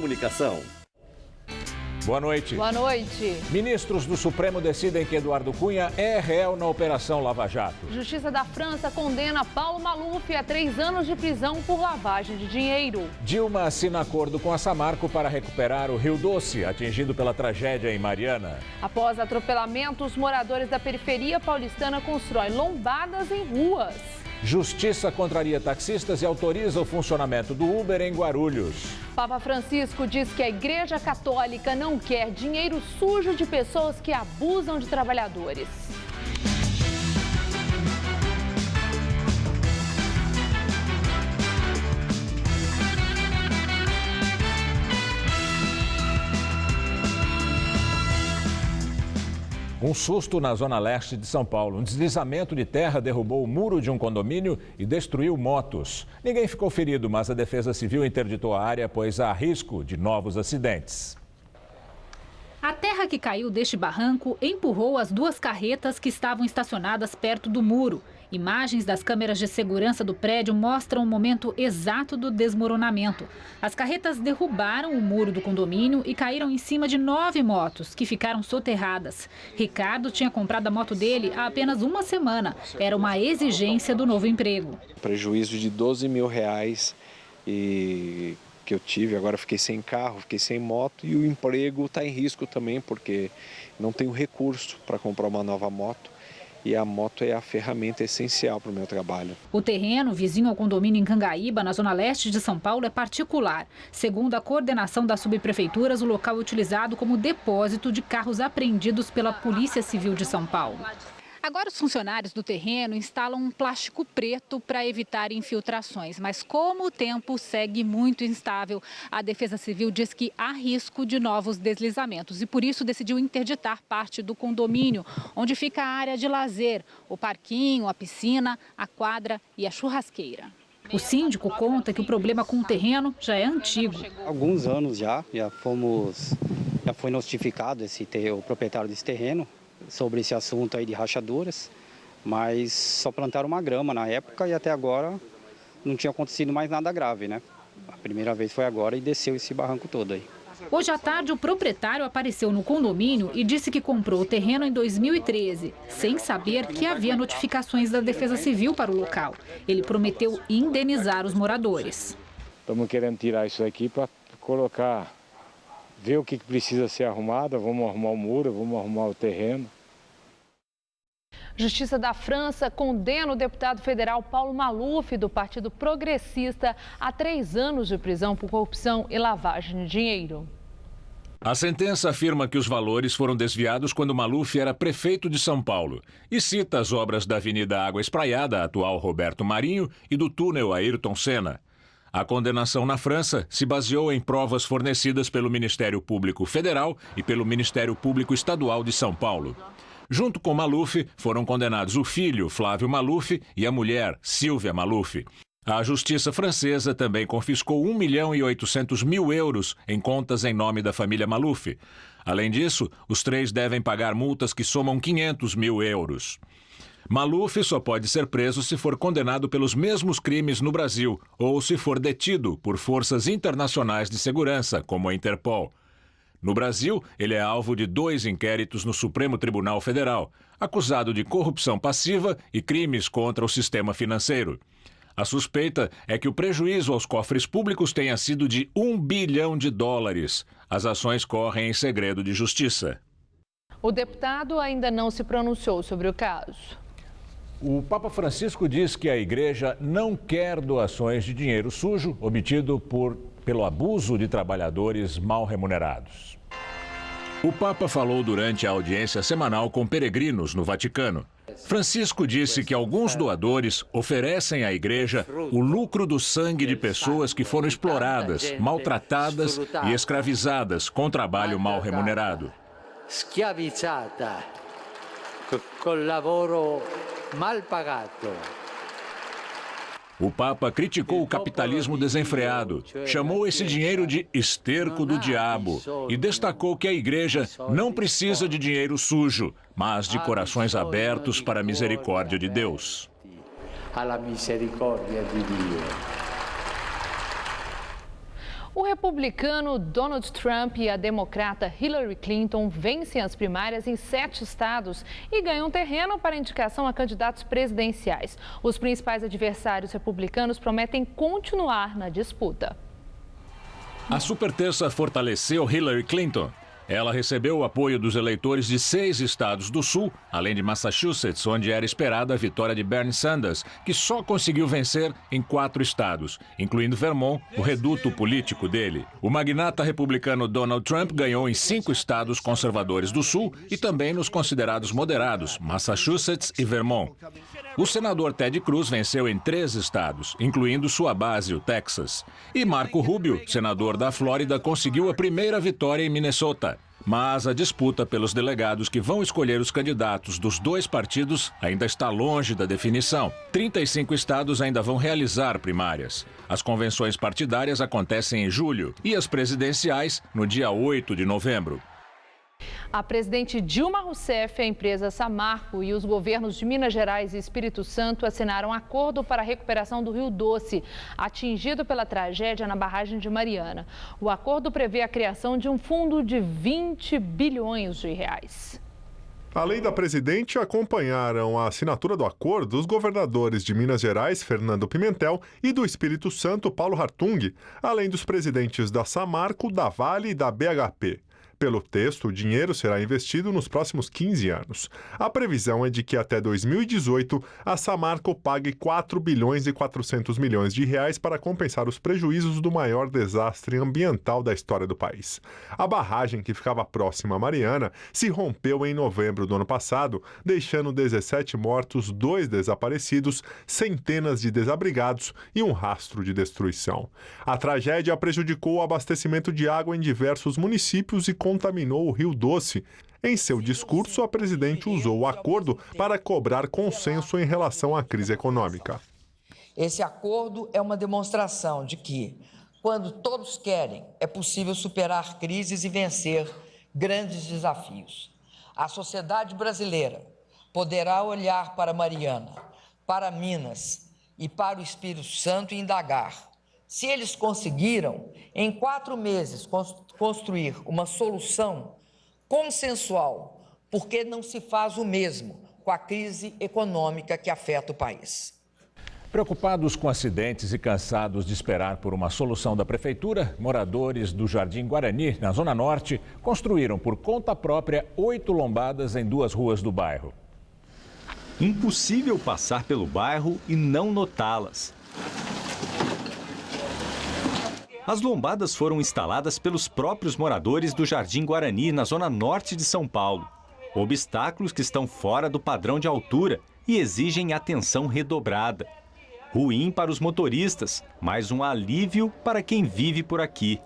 Comunicação. Boa noite. Boa noite. Ministros do Supremo decidem que Eduardo Cunha é réu na Operação Lava Jato. Justiça da França condena Paulo Maluf a 3 anos de prisão por lavagem de dinheiro. Dilma assina acordo com a Samarco para recuperar o Rio Doce, atingido pela tragédia em Mariana. Após atropelamentos, moradores da periferia paulistana constroem lombadas em ruas. Justiça contraria taxistas e autoriza o funcionamento do Uber em Guarulhos. Papa Francisco diz que a Igreja Católica não quer dinheiro sujo de pessoas que abusam de trabalhadores. Um susto na zona leste de São Paulo. Um deslizamento de terra derrubou o muro de um condomínio e destruiu motos. Ninguém ficou ferido, mas a Defesa Civil interditou a área, pois há risco de novos acidentes. A terra que caiu deste barranco empurrou as 2 carretas que estavam estacionadas perto do muro. Imagens das câmeras de segurança do prédio mostram o momento exato do desmoronamento. As carretas derrubaram o muro do condomínio e caíram em cima de 9 motos, que ficaram soterradas. Ricardo tinha comprado a moto dele há apenas uma semana. Era uma exigência do novo emprego. Prejuízo de R$12 mil e que eu tive, agora fiquei sem carro, fiquei sem moto e o emprego está em risco também, porque não tenho recurso para comprar uma nova moto. E a moto é a ferramenta essencial para o meu trabalho. O terreno, vizinho ao condomínio em Cangaíba, na zona leste de São Paulo, é particular. Segundo a coordenação das subprefeituras, o local é utilizado como depósito de carros apreendidos pela Polícia Civil de São Paulo. Agora os funcionários do terreno instalam um plástico preto para evitar infiltrações. Mas como o tempo segue muito instável, a Defesa Civil diz que há risco de novos deslizamentos e por isso decidiu interditar parte do condomínio, onde fica a área de lazer, o parquinho, a piscina, a quadra e a churrasqueira. O síndico conta que o problema com o terreno já é antigo. Alguns anos já foi notificado o proprietário desse terreno sobre esse assunto aí de rachaduras, mas só plantaram uma grama na época e até agora não tinha acontecido mais nada grave, né? A primeira vez foi agora e desceu esse barranco todo aí. Hoje à tarde, o proprietário apareceu no condomínio e disse que comprou o terreno em 2013, sem saber que havia notificações da Defesa Civil para o local. Ele prometeu indenizar os moradores. Estamos querendo tirar isso aqui para colocar, ver o que precisa ser arrumado, vamos arrumar o muro, vamos arrumar o terreno. Justiça da França condena o deputado federal Paulo Maluf, do Partido Progressista, a 3 anos de prisão por corrupção e lavagem de dinheiro. A sentença afirma que os valores foram desviados quando Maluf era prefeito de São Paulo e cita as obras da Avenida Água Espraiada, atual Roberto Marinho, e do túnel Ayrton Senna. A condenação na França se baseou em provas fornecidas pelo Ministério Público Federal e pelo Ministério Público Estadual de São Paulo. Junto com Maluf, foram condenados o filho, Flávio Maluf, e a mulher, Silvia Maluf. A justiça francesa também confiscou 1.800.000 euros em contas em nome da família Maluf. Além disso, os 3 devem pagar multas que somam 500.000 euros. Maluf só pode ser preso se for condenado pelos mesmos crimes no Brasil ou se for detido por forças internacionais de segurança, como a Interpol. No Brasil, ele é alvo de 2 inquéritos no Supremo Tribunal Federal, acusado de corrupção passiva e crimes contra o sistema financeiro. A suspeita é que o prejuízo aos cofres públicos tenha sido de US$ 1 bilhão. As ações correm em segredo de justiça. O deputado ainda não se pronunciou sobre o caso. O Papa Francisco diz que a igreja não quer doações de dinheiro sujo obtido pelo abuso de trabalhadores mal remunerados. O Papa falou durante a audiência semanal com peregrinos no Vaticano. Francisco disse que alguns doadores oferecem à igreja o lucro do sangue de pessoas que foram exploradas, maltratadas e escravizadas com trabalho mal remunerado. Schiavizzata, com lavoro mal pagato. O Papa criticou o capitalismo desenfreado, chamou esse dinheiro de esterco do diabo e destacou que a igreja não precisa de dinheiro sujo, mas de corações abertos para a misericórdia de Deus. O republicano Donald Trump e a democrata Hillary Clinton vencem as primárias em 7 estados e ganham terreno para indicação a candidatos presidenciais. Os principais adversários republicanos prometem continuar na disputa. A superterça fortaleceu Hillary Clinton. Ela recebeu o apoio dos eleitores de 6 estados do sul, além de Massachusetts, onde era esperada a vitória de Bernie Sanders, que só conseguiu vencer em 4 estados, incluindo Vermont, o reduto político dele. O magnata republicano Donald Trump ganhou em 5 estados conservadores do sul e também nos considerados moderados, Massachusetts e Vermont. O senador Ted Cruz venceu em 3 estados, incluindo sua base, o Texas. E Marco Rubio, senador da Flórida, conseguiu a primeira vitória em Minnesota. Mas a disputa pelos delegados que vão escolher os candidatos dos 2 partidos ainda está longe da definição. 35 estados ainda vão realizar primárias. As convenções partidárias acontecem em julho e as presidenciais no dia 8 de novembro. A presidente Dilma Rousseff, a empresa Samarco e os governos de Minas Gerais e Espírito Santo assinaram um acordo para a recuperação do Rio Doce, atingido pela tragédia na barragem de Mariana. O acordo prevê a criação de um fundo de 20 bilhões de reais. Além da presidente, acompanharam a assinatura do acordo os governadores de Minas Gerais, Fernando Pimentel, e do Espírito Santo, Paulo Hartung, além dos presidentes da Samarco, da Vale e da BHP. Pelo texto, o dinheiro será investido nos próximos 15 anos. A previsão é de que até 2018 a Samarco pague 4 bilhões e 400 milhões de reais para compensar os prejuízos do maior desastre ambiental da história do país. A barragem, que ficava próxima a Mariana, se rompeu em novembro do ano passado, deixando 17 mortos, 2 desaparecidos, centenas de desabrigados e um rastro de destruição. A tragédia prejudicou o abastecimento de água em diversos municípios e contaminou o Rio Doce. Em seu discurso, a presidente usou o acordo para cobrar consenso em relação à crise econômica. Esse acordo é uma demonstração de que, quando todos querem, é possível superar crises e vencer grandes desafios. A sociedade brasileira poderá olhar para Mariana, para Minas e para o Espírito Santo e indagar: se eles conseguiram, em 4 meses, construir uma solução consensual, por que não se faz o mesmo com a crise econômica que afeta o país? Preocupados com acidentes e cansados de esperar por uma solução da prefeitura, moradores do Jardim Guarani, na Zona Norte, construíram por conta própria 8 lombadas em 2 ruas do bairro. Impossível passar pelo bairro e não notá-las. As lombadas foram instaladas pelos próprios moradores do Jardim Guarani, na zona norte de São Paulo. Obstáculos que estão fora do padrão de altura e exigem atenção redobrada. Ruim para os motoristas, mas um alívio para quem vive por aqui.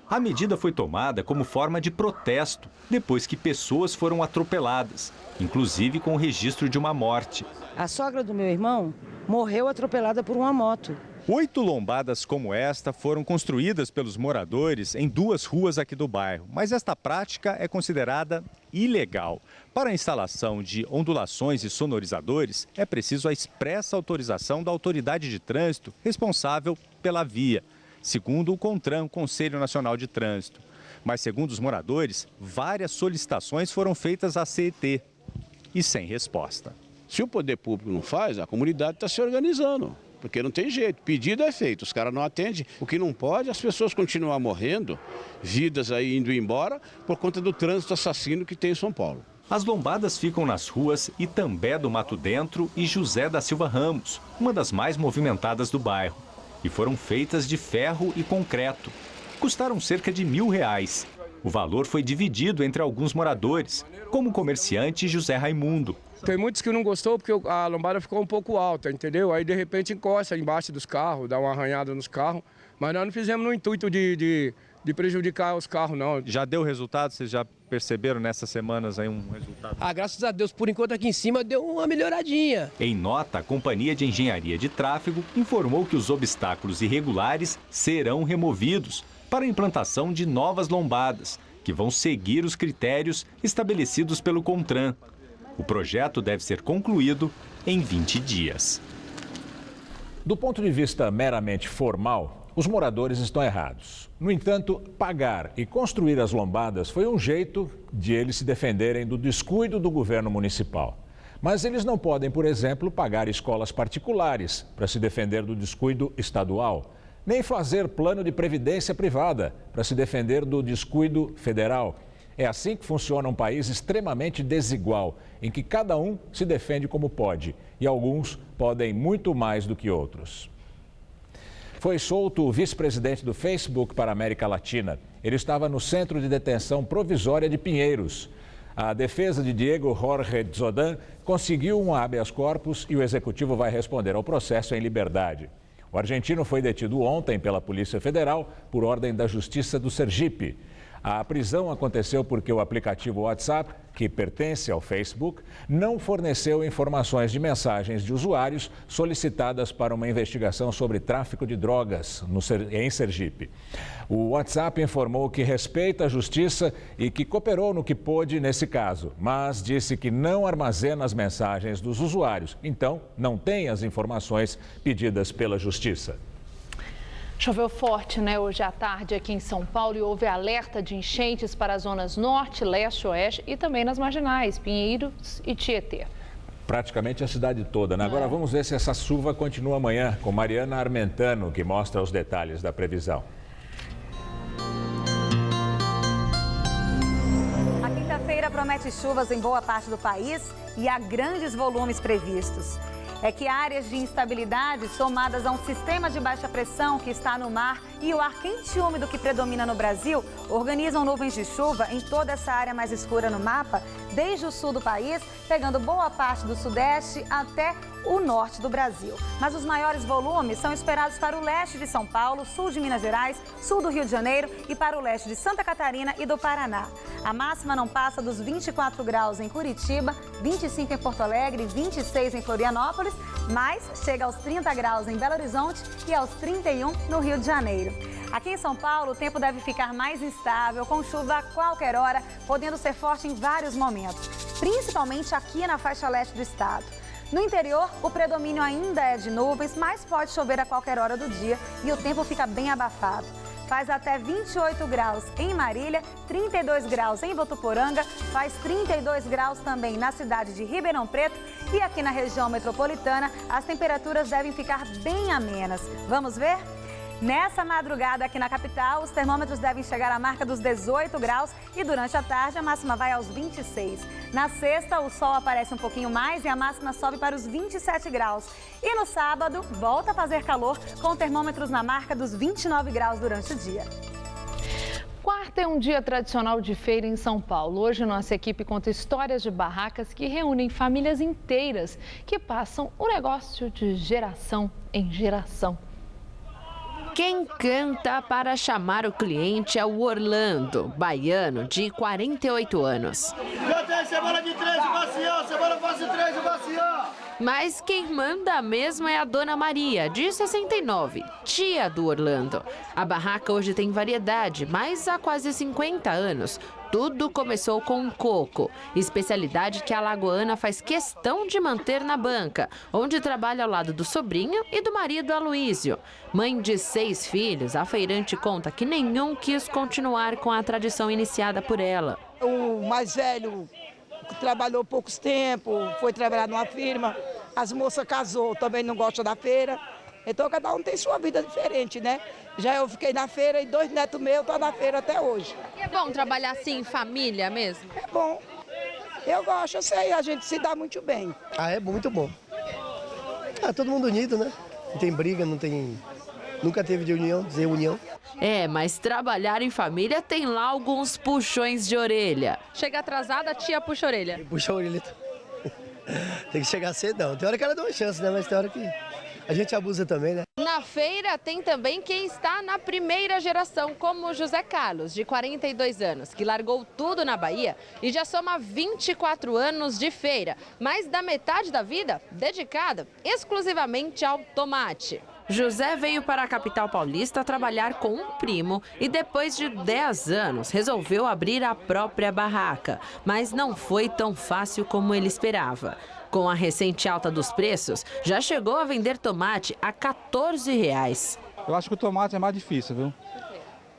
A medida foi tomada como forma de protesto, depois que pessoas foram atropeladas, inclusive com o registro de uma morte. A sogra do meu irmão morreu atropelada por uma moto. 8 lombadas como esta foram construídas pelos moradores em 2 ruas aqui do bairro, mas esta prática é considerada ilegal. Para a instalação de ondulações e sonorizadores, é preciso a expressa autorização da autoridade de trânsito responsável pela via, segundo o CONTRAN, Conselho Nacional de Trânsito. Mas, segundo os moradores, várias solicitações foram feitas à CET e sem resposta. Se o poder público não faz, a comunidade está se organizando. Porque não tem jeito, pedido é feito, os caras não atendem. O que não pode, as pessoas continuam morrendo, vidas aí indo embora, por conta do trânsito assassino que tem em São Paulo. As lombadas ficam nas ruas Itambé do Mato Dentro e José da Silva Ramos, uma das mais movimentadas do bairro. E foram feitas de ferro e concreto. Custaram cerca de R$1.000. O valor foi dividido entre alguns moradores, como o comerciante José Raimundo. Tem muitos que não gostou porque a lombada ficou um pouco alta, entendeu? Aí de repente encosta embaixo dos carros, dá uma arranhada nos carros. Mas nós não fizemos no intuito de prejudicar os carros, não. Já deu resultado? Vocês já perceberam nessas semanas aí um resultado? Graças a Deus, por enquanto aqui em cima deu uma melhoradinha. Em nota, a Companhia de Engenharia de Tráfego informou que os obstáculos irregulares serão removidos para a implantação de novas lombadas, que vão seguir os critérios estabelecidos pelo CONTRAN. O projeto deve ser concluído em 20 dias. Do ponto de vista meramente formal, Os moradores estão errados. No entanto, pagar e construir as lombadas foi um jeito de eles se defenderem do descuido do governo municipal. Mas eles não podem, por exemplo, pagar escolas particulares para se defender do descuido estadual, nem fazer plano de previdência privada para se defender do descuido federal. É assim que funciona um país extremamente desigual, em que cada um se defende como pode e alguns podem muito mais do que outros. Foi solto o vice-presidente do Facebook para a América Latina. Ele estava no centro de detenção provisória de Pinheiros. A defesa de Diego Jorge Zodan conseguiu um habeas corpus e o executivo vai responder ao processo em liberdade. O argentino foi detido ontem pela Polícia Federal por ordem da Justiça do Sergipe. A prisão aconteceu porque o aplicativo WhatsApp, que pertence ao Facebook, não forneceu informações de mensagens de usuários solicitadas para uma investigação sobre tráfico de drogas em Sergipe. O WhatsApp informou que respeita a justiça e que cooperou no que pôde nesse caso, mas disse que não armazena as mensagens dos usuários, então não tem as informações pedidas pela justiça. Choveu forte, hoje à tarde aqui em São Paulo e houve alerta de enchentes para as zonas norte, leste, oeste e também nas marginais, Pinheiros e Tietê. Praticamente a cidade toda, Agora vamos ver se essa chuva continua amanhã com Mariana Armentano, que mostra os detalhes da previsão. A quinta-feira promete chuvas em boa parte do país e há grandes volumes previstos. É que áreas de instabilidade somadas a um sistema de baixa pressão que está no mar e o ar quente e úmido que predomina no Brasil organizam nuvens de chuva em toda essa área mais escura no mapa, desde o sul do país, pegando boa parte do sudeste até o norte do Brasil. Mas os maiores volumes são esperados para o leste de São Paulo, sul de Minas Gerais, sul do Rio de Janeiro e para o leste de Santa Catarina e do Paraná. A máxima não passa dos 24 graus em Curitiba, 25 em Porto Alegre, 26 em Florianópolis, mas chega aos 30 graus em Belo Horizonte e aos 31 no Rio de Janeiro. Aqui em São Paulo, o tempo deve ficar mais instável, com chuva a qualquer hora, podendo ser forte em vários momentos, principalmente aqui na faixa leste do estado. No interior, o predomínio ainda é de nuvens, mas pode chover a qualquer hora do dia e o tempo fica bem abafado. Faz até 28 graus em Marília, 32 graus em Votuporanga, faz 32 graus também na cidade de Ribeirão Preto e aqui na região metropolitana as temperaturas devem ficar bem amenas. Vamos ver? Nessa madrugada aqui na capital, os termômetros devem chegar à marca dos 18 graus e durante a tarde a máxima vai aos 26. Na sexta, o sol aparece um pouquinho mais e a máxima sobe para os 27 graus. E no sábado, volta a fazer calor com termômetros na marca dos 29 graus durante o dia. Quarta é um dia tradicional de feira em São Paulo. Hoje, nossa equipe conta histórias de barracas que reúnem famílias inteiras que passam o negócio de geração em geração. Quem canta para chamar o cliente é o Orlando, baiano de 48 anos. Já tem cebola de 3 e bacião, cebola face 3 e bacião. Mas quem manda mesmo é a Dona Maria, de 69, tia do Orlando. A barraca hoje tem variedade, mas há quase 50 anos. Tudo começou com coco, especialidade que a alagoana faz questão de manter na banca, onde trabalha ao lado do sobrinho e do marido Aloísio. Mãe de 6 filhos, a feirante conta que nenhum quis continuar com a tradição iniciada por ela. O mais velho trabalhou poucos tempos, foi trabalhar numa firma, as moças casou, também não gosta da feira. Então cada um tem sua vida diferente, né? Já eu fiquei na feira e 2 netos meus estão na feira até hoje. E é bom trabalhar assim em família mesmo? É bom. Eu gosto, eu sei, a gente se dá muito bem. Ah, é muito bom. Todo mundo unido, né? Não tem briga, não tem... Nunca teve desunião. É, mas trabalhar em família tem lá alguns puxões de orelha. Chega atrasada, a tia puxa a orelha. Puxa a orelha. Tem que chegar cedão. Tem hora que ela dá uma chance, né? Mas tem hora que a gente abusa também, né? Na feira tem também quem está na primeira geração, como o José Carlos, de 42 anos, que largou tudo na Bahia e já soma 24 anos de feira, mais da metade da vida dedicada exclusivamente ao tomate. José veio para a capital paulista trabalhar com um primo e depois de 10 anos resolveu abrir a própria barraca, mas não foi tão fácil como ele esperava. Com a recente alta dos preços, já chegou a vender tomate a R$ 14. Eu acho que o tomate é mais difícil, viu?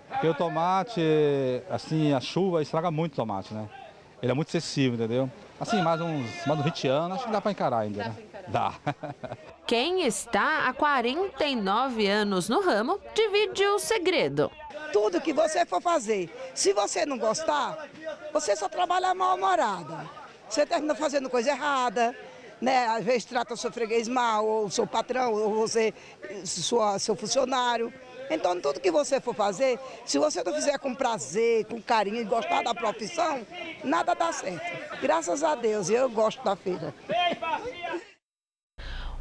Porque o tomate, assim, a chuva estraga muito o tomate, né? Ele é muito excessivo, entendeu? Assim, mais uns 20 anos, acho que dá para encarar ainda, né? Dá. Quem está há 49 anos no ramo divide o segredo. Tudo que você for fazer, se você não gostar, você só trabalha mal-humorada. Você termina fazendo coisa errada, né? Às vezes trata o seu freguês mal, ou o seu patrão, ou você, seu funcionário. Então, tudo que você for fazer, se você não fizer com prazer, com carinho e gostar da profissão, nada dá certo. Graças a Deus, eu gosto da feira.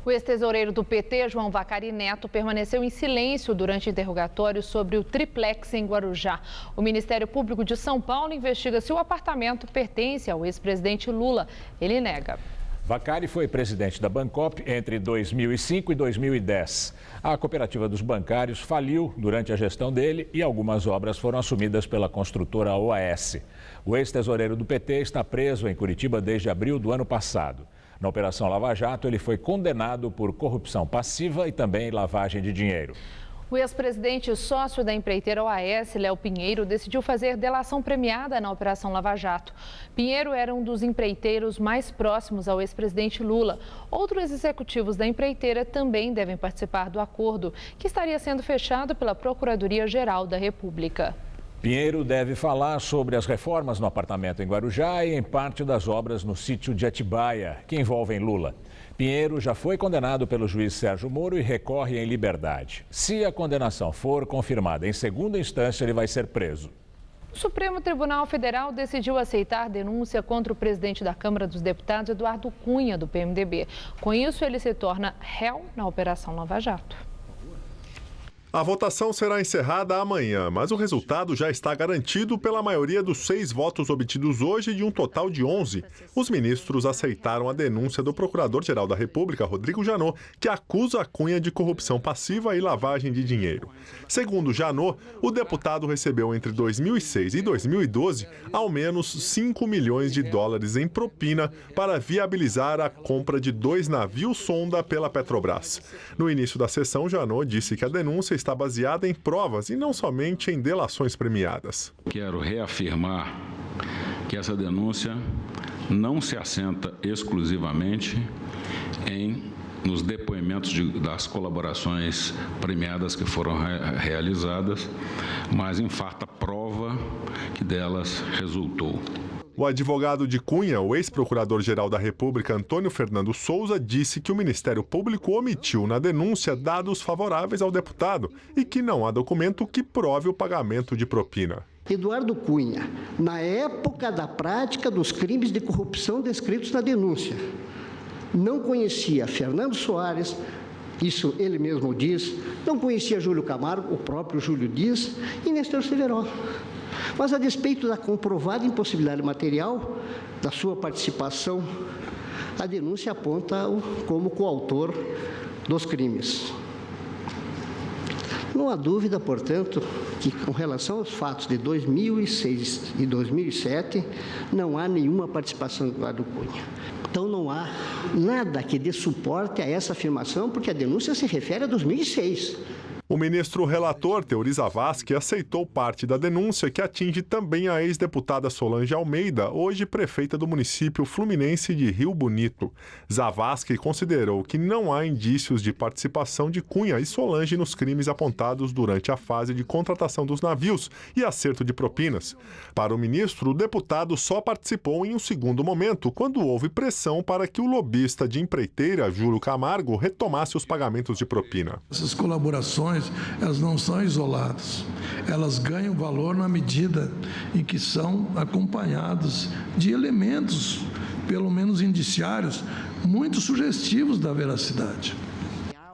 O ex-tesoureiro do PT, João Vacari Neto, permaneceu em silêncio durante interrogatório sobre o triplex em Guarujá. O Ministério Público de São Paulo investiga se o apartamento pertence ao ex-presidente Lula. Ele nega. Vacari foi presidente da Bancop entre 2005 e 2010. A cooperativa dos bancários faliu durante a gestão dele e algumas obras foram assumidas pela construtora OAS. O ex-tesoureiro do PT está preso em Curitiba desde abril do ano passado. Na Operação Lava Jato, ele foi condenado por corrupção passiva e também lavagem de dinheiro. O ex-presidente sócio da empreiteira OAS, Léo Pinheiro, decidiu fazer delação premiada na Operação Lava Jato. Pinheiro era um dos empreiteiros mais próximos ao ex-presidente Lula. Outros executivos da empreiteira também devem participar do acordo, que estaria sendo fechado pela Procuradoria-Geral da República. Pinheiro deve falar sobre as reformas no apartamento em Guarujá e em parte das obras no sítio de Atibaia, que envolvem Lula. Pinheiro já foi condenado pelo juiz Sérgio Moro e recorre em liberdade. Se a condenação for confirmada em segunda instância, ele vai ser preso. O Supremo Tribunal Federal decidiu aceitar denúncia contra o presidente da Câmara dos Deputados, Eduardo Cunha, do PMDB. Com isso, ele se torna réu na Operação Lava Jato. A votação será encerrada amanhã, mas o resultado já está garantido pela maioria dos 6 votos obtidos hoje de um total de 11. Os ministros aceitaram a denúncia do Procurador-Geral da República, Rodrigo Janot, que acusa Cunha de corrupção passiva e lavagem de dinheiro. Segundo Janot, o deputado recebeu entre 2006 e 2012 ao menos 5 milhões de dólares em propina para viabilizar a compra de 2 navios sonda pela Petrobras. No início da sessão, Janot disse que a denúncia está baseada em provas e não somente em delações premiadas. Quero reafirmar que essa denúncia não se assenta exclusivamente nos depoimentos das colaborações premiadas que foram realizadas, mas em farta prova que delas resultou. O advogado de Cunha, o ex-procurador-geral da República, Antônio Fernando Souza, disse que o Ministério Público omitiu na denúncia dados favoráveis ao deputado e que não há documento que prove o pagamento de propina. Eduardo Cunha, na época da prática dos crimes de corrupção descritos na denúncia, não conhecia Fernando Soares, isso ele mesmo diz, não conhecia Júlio Camargo, o próprio Júlio diz, e Nestor Severo. Mas, a despeito da comprovada impossibilidade material da sua participação, a denúncia aponta-o como coautor dos crimes. Não há dúvida, portanto, que com relação aos fatos de 2006 e 2007, não há nenhuma participação do Eduardo Cunha. Então, não há nada que dê suporte a essa afirmação, porque a denúncia se refere a 2006. O ministro relator, Teori Zavascki, aceitou parte da denúncia que atinge também a ex-deputada Solange Almeida, hoje prefeita do município fluminense de Rio Bonito. Zavascki considerou que não há indícios de participação de Cunha e Solange nos crimes apontados durante a fase de contratação dos navios e acerto de propinas. Para o ministro, o deputado só participou em um segundo momento, quando houve pressão para que o lobista de empreiteira, Júlio Camargo, retomasse os pagamentos de propina. Essas colaborações, elas não são isoladas, elas ganham valor na medida em que são acompanhadas de elementos, pelo menos indiciários, muito sugestivos da veracidade.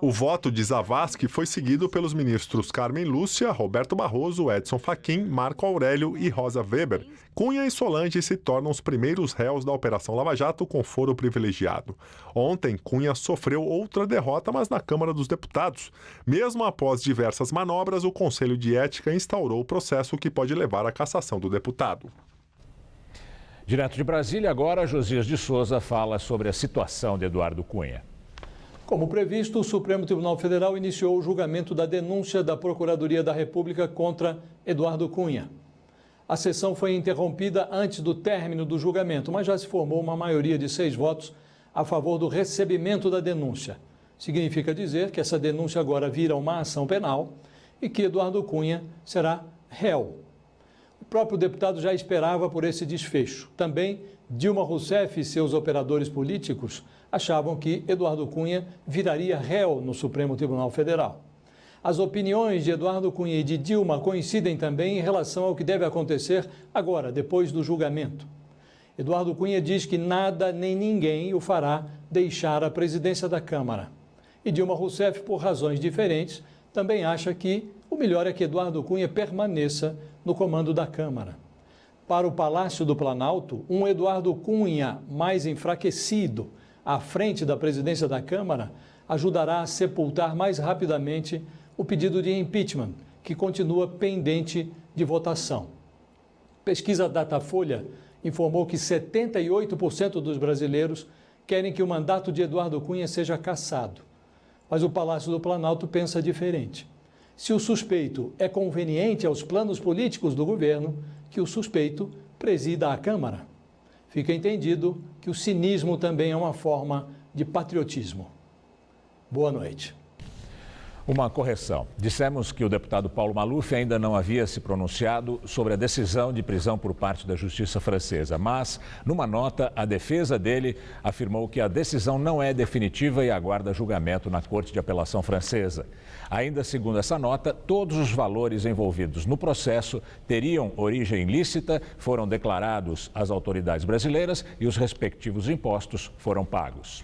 O voto de Zavascki foi seguido pelos ministros Carmen Lúcia, Roberto Barroso, Edson Fachin, Marco Aurélio e Rosa Weber. Cunha e Solange se tornam os primeiros réus da Operação Lava Jato com foro privilegiado. Ontem, Cunha sofreu outra derrota, mas na Câmara dos Deputados. Mesmo após diversas manobras, o Conselho de Ética instaurou o processo que pode levar à cassação do deputado. Direto de Brasília, agora, Josias de Souza fala sobre a situação de Eduardo Cunha. Como previsto, o Supremo Tribunal Federal iniciou o julgamento da denúncia da Procuradoria da República contra Eduardo Cunha. A sessão foi interrompida antes do término do julgamento, mas já se formou uma maioria de 6 votos a favor do recebimento da denúncia. Significa dizer que essa denúncia agora vira uma ação penal e que Eduardo Cunha será réu. O próprio deputado já esperava por esse desfecho. Também Dilma Rousseff e seus operadores políticos achavam que Eduardo Cunha viraria réu no Supremo Tribunal Federal. As opiniões de Eduardo Cunha e de Dilma coincidem também em relação ao que deve acontecer agora, depois do julgamento. Eduardo Cunha diz que nada nem ninguém o fará deixar a presidência da Câmara. E Dilma Rousseff, por razões diferentes, também acha que o melhor é que Eduardo Cunha permaneça no comando da Câmara. Para o Palácio do Planalto, um Eduardo Cunha mais enfraquecido à frente da presidência da Câmara ajudará a sepultar mais rapidamente o pedido de impeachment, que continua pendente de votação. Pesquisa Datafolha informou que 78% dos brasileiros querem que o mandato de Eduardo Cunha seja cassado. Mas o Palácio do Planalto pensa diferente. Se o suspeito é conveniente aos planos políticos do governo, que o suspeito presida a Câmara. Fica entendido que o cinismo também é uma forma de patriotismo. Boa noite. Uma correção. Dissemos que o deputado Paulo Maluf ainda não havia se pronunciado sobre a decisão de prisão por parte da Justiça francesa, mas, numa nota, a defesa dele afirmou que a decisão não é definitiva e aguarda julgamento na Corte de Apelação francesa. Ainda segundo essa nota, todos os valores envolvidos no processo teriam origem ilícita, foram declarados às autoridades brasileiras e os respectivos impostos foram pagos.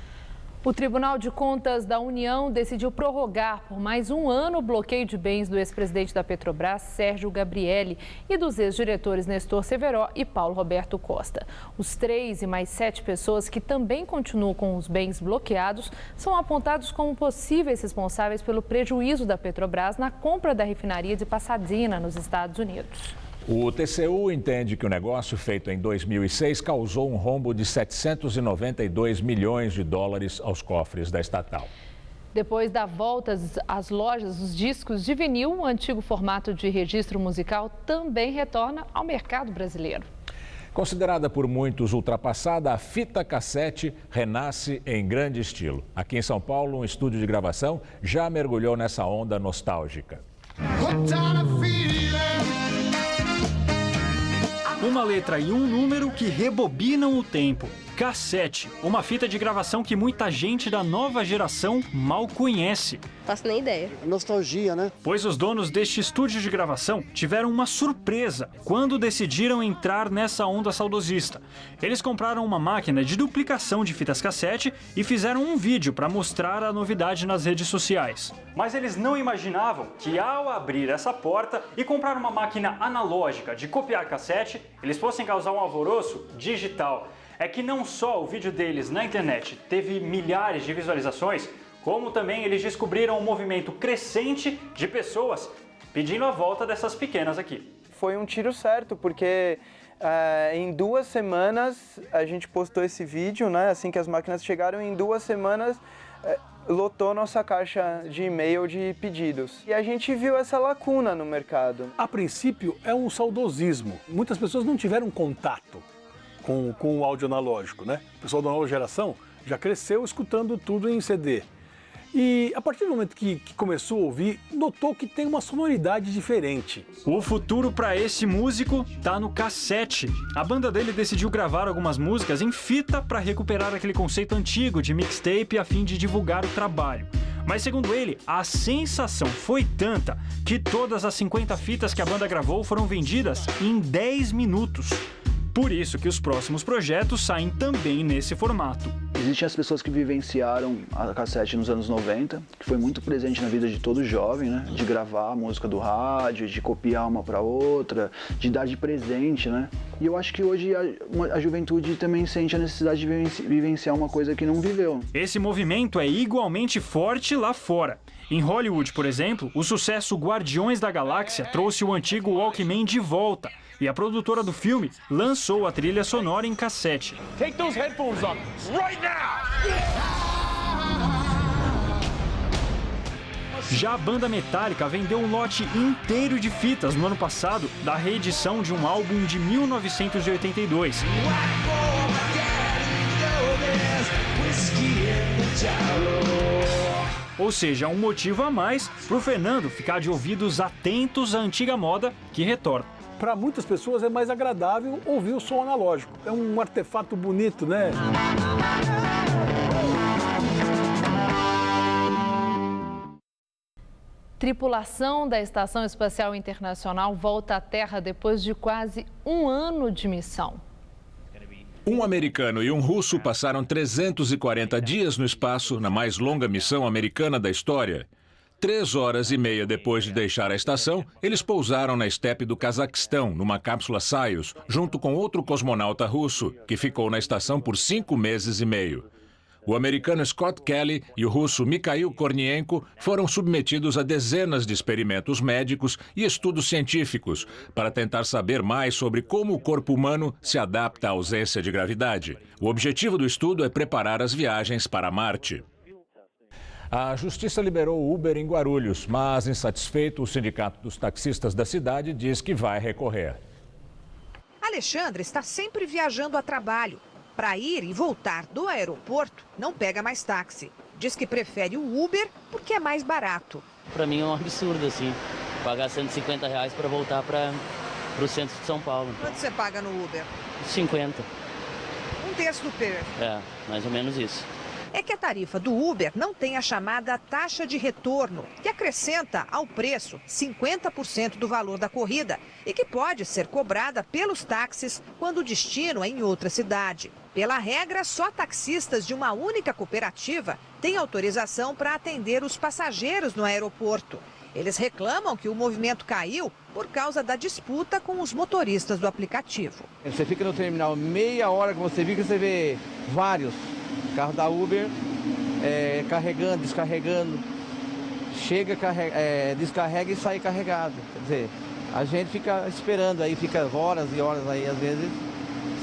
O Tribunal de Contas da União decidiu prorrogar por mais um ano o bloqueio de bens do ex-presidente da Petrobras, Sérgio Gabrielli, e dos ex-diretores Nestor Severó e Paulo Roberto Costa. Os 3 e mais 7 pessoas que também continuam com os bens bloqueados são apontados como possíveis responsáveis pelo prejuízo da Petrobras na compra da refinaria de Pasadena, nos Estados Unidos. O TCU entende que o negócio feito em 2006 causou um rombo de 792 milhões de dólares aos cofres da estatal. Depois da volta às lojas dos discos de vinil, o antigo formato de registro musical também retorna ao mercado brasileiro. Considerada por muitos ultrapassada, a fita cassete renasce em grande estilo. Aqui em São Paulo, um estúdio de gravação já mergulhou nessa onda nostálgica. Uma letra e um número que rebobinam o tempo. Cassete, uma fita de gravação que muita gente da nova geração mal conhece. Faço nem ideia. Nostalgia, né? Pois os donos deste estúdio de gravação tiveram uma surpresa quando decidiram entrar nessa onda saudosista. Eles compraram uma máquina de duplicação de fitas cassete e fizeram um vídeo para mostrar a novidade nas redes sociais. Mas eles não imaginavam que ao abrir essa porta e comprar uma máquina analógica de copiar cassete, eles fossem causar um alvoroço digital. É que não só o vídeo deles na internet teve milhares de visualizações, como também eles descobriram um movimento crescente de pessoas pedindo a volta dessas pequenas aqui. Foi um tiro certo, porque em 2 semanas a gente postou esse vídeo, né? Assim que as máquinas chegaram, em 2 semanas lotou nossa caixa de e-mail de pedidos. E a gente viu essa lacuna no mercado. A princípio é um saudosismo. Muitas pessoas não tiveram contato com o áudio analógico, né? O pessoal da nova geração já cresceu escutando tudo em CD. E a partir do momento que começou a ouvir, notou que tem uma sonoridade diferente. O futuro para esse músico tá no cassete. A banda dele decidiu gravar algumas músicas em fita para recuperar aquele conceito antigo de mixtape a fim de divulgar o trabalho. Mas segundo ele, a sensação foi tanta que todas as 50 fitas que a banda gravou foram vendidas em 10 minutos. Por isso que os próximos projetos saem também nesse formato. Existem as pessoas que vivenciaram a cassete nos anos 90, que foi muito presente na vida de todo jovem, né? De gravar a música do rádio, de copiar uma para outra, de dar de presente, né? E eu acho que hoje a juventude também sente a necessidade de vivenciar uma coisa que não viveu. Esse movimento é igualmente forte lá fora. Em Hollywood, por exemplo, o sucesso Guardiões da Galáxia trouxe o antigo Walkman de volta. E a produtora do filme lançou a trilha sonora em cassete. Take those headphones off right now! Já a banda Metallica vendeu um lote inteiro de fitas no ano passado da reedição de um álbum de 1982. Ou seja, um motivo a mais para o Fernando ficar de ouvidos atentos à antiga moda que retorna. Para muitas pessoas é mais agradável ouvir o som analógico. É um artefato bonito, né? Tripulação da Estação Espacial Internacional volta à Terra depois de quase um ano de missão. Um americano e um russo passaram 340 dias no espaço na mais longa missão americana da história. 3 horas e meia depois de deixar a estação, eles pousaram na estepe do Cazaquistão, numa cápsula Soyuz, junto com outro cosmonauta russo, que ficou na estação por 5 meses e meio. O americano Scott Kelly e o russo Mikhail Kornienko foram submetidos a dezenas de experimentos médicos e estudos científicos para tentar saber mais sobre como o corpo humano se adapta à ausência de gravidade. O objetivo do estudo é preparar as viagens para Marte. A Justiça liberou o Uber em Guarulhos, mas insatisfeito, o Sindicato dos Taxistas da cidade diz que vai recorrer. Alexandre está sempre viajando a trabalho. Para ir e voltar do aeroporto, não pega mais táxi. Diz que prefere o Uber porque é mais barato. Para mim é um absurdo, assim, pagar R$150 para voltar para o centro de São Paulo. Quanto você paga no Uber? 50. Um terço do preço. É, mais ou menos isso. É que a tarifa do Uber não tem a chamada taxa de retorno, que acrescenta ao preço 50% do valor da corrida e que pode ser cobrada pelos táxis quando o destino é em outra cidade. Pela regra, só taxistas de uma única cooperativa têm autorização para atender os passageiros no aeroporto. Eles reclamam que o movimento caiu por causa da disputa com os motoristas do aplicativo. Você fica no terminal meia hora que você fica, você vê vários carros da Uber carregando, descarregando, chega, descarrega e sai carregado. Quer dizer, a gente fica esperando aí, fica horas e horas aí, às vezes,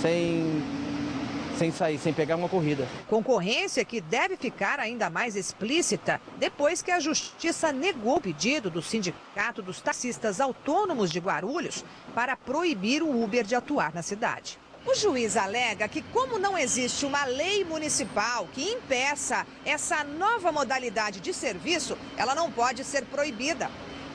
sem sair, sem pegar uma corrida. Concorrência que deve ficar ainda mais explícita depois que a Justiça negou o pedido do Sindicato dos Taxistas Autônomos de Guarulhos para proibir o Uber de atuar na cidade. O juiz alega que, como não existe uma lei municipal que impeça essa nova modalidade de serviço, ela não pode ser proibida.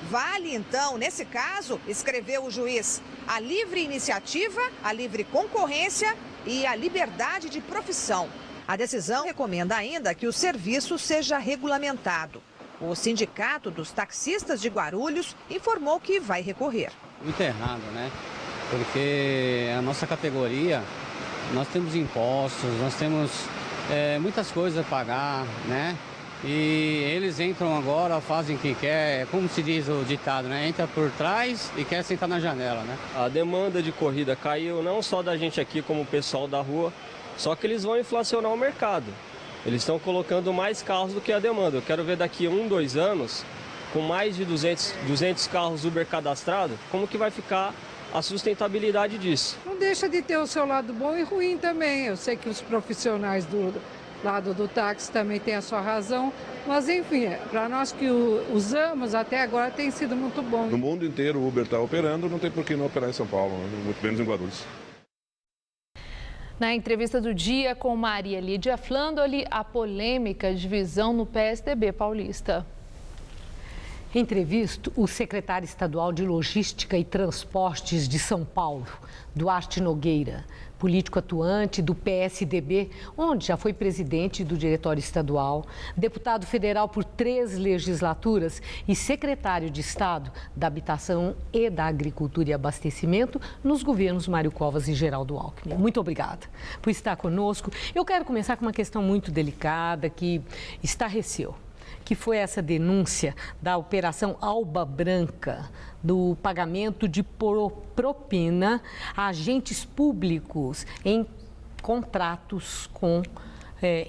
Vale, então, nesse caso, escreveu o juiz, a livre iniciativa, a livre concorrência e a liberdade de profissão. A decisão recomenda ainda que o serviço seja regulamentado. O Sindicato dos Taxistas de Guarulhos informou que vai recorrer. Muito errado, né? Porque a nossa categoria, nós temos impostos, nós temos muitas coisas a pagar, né? E eles entram agora, fazem o que quer, como se diz o ditado, né? Entra por trás e quer sentar na janela, né? A demanda de corrida caiu não só da gente aqui, como o pessoal da rua, só que eles vão inflacionar o mercado. Eles estão colocando mais carros do que a demanda. Eu quero ver daqui a 1, 2 anos, com mais de 200 carros Uber cadastrados, como que vai ficar a sustentabilidade disso. Não deixa de ter o seu lado bom e ruim também. Eu sei que os profissionais do lado do táxi também têm a sua razão, mas enfim, para nós que usamos até agora tem sido muito bom. No mundo inteiro o Uber está operando, não tem por que não operar em São Paulo, muito menos em Guarulhos. Na entrevista do dia com Maria Lídia Flandoli, a polêmica divisão no PSDB paulista. Entrevisto o secretário estadual de Logística e Transportes de São Paulo, Duarte Nogueira, político atuante do PSDB, onde já foi presidente do Diretório Estadual, deputado federal por 3 legislaturas e secretário de Estado da Habitação e da Agricultura e Abastecimento nos governos Mário Covas e Geraldo Alckmin. Muito obrigada por estar conosco. Eu quero começar com uma questão muito delicada que estarreceu, que foi essa denúncia da Operação Alba Branca, do pagamento de propina a agentes públicos em contratos com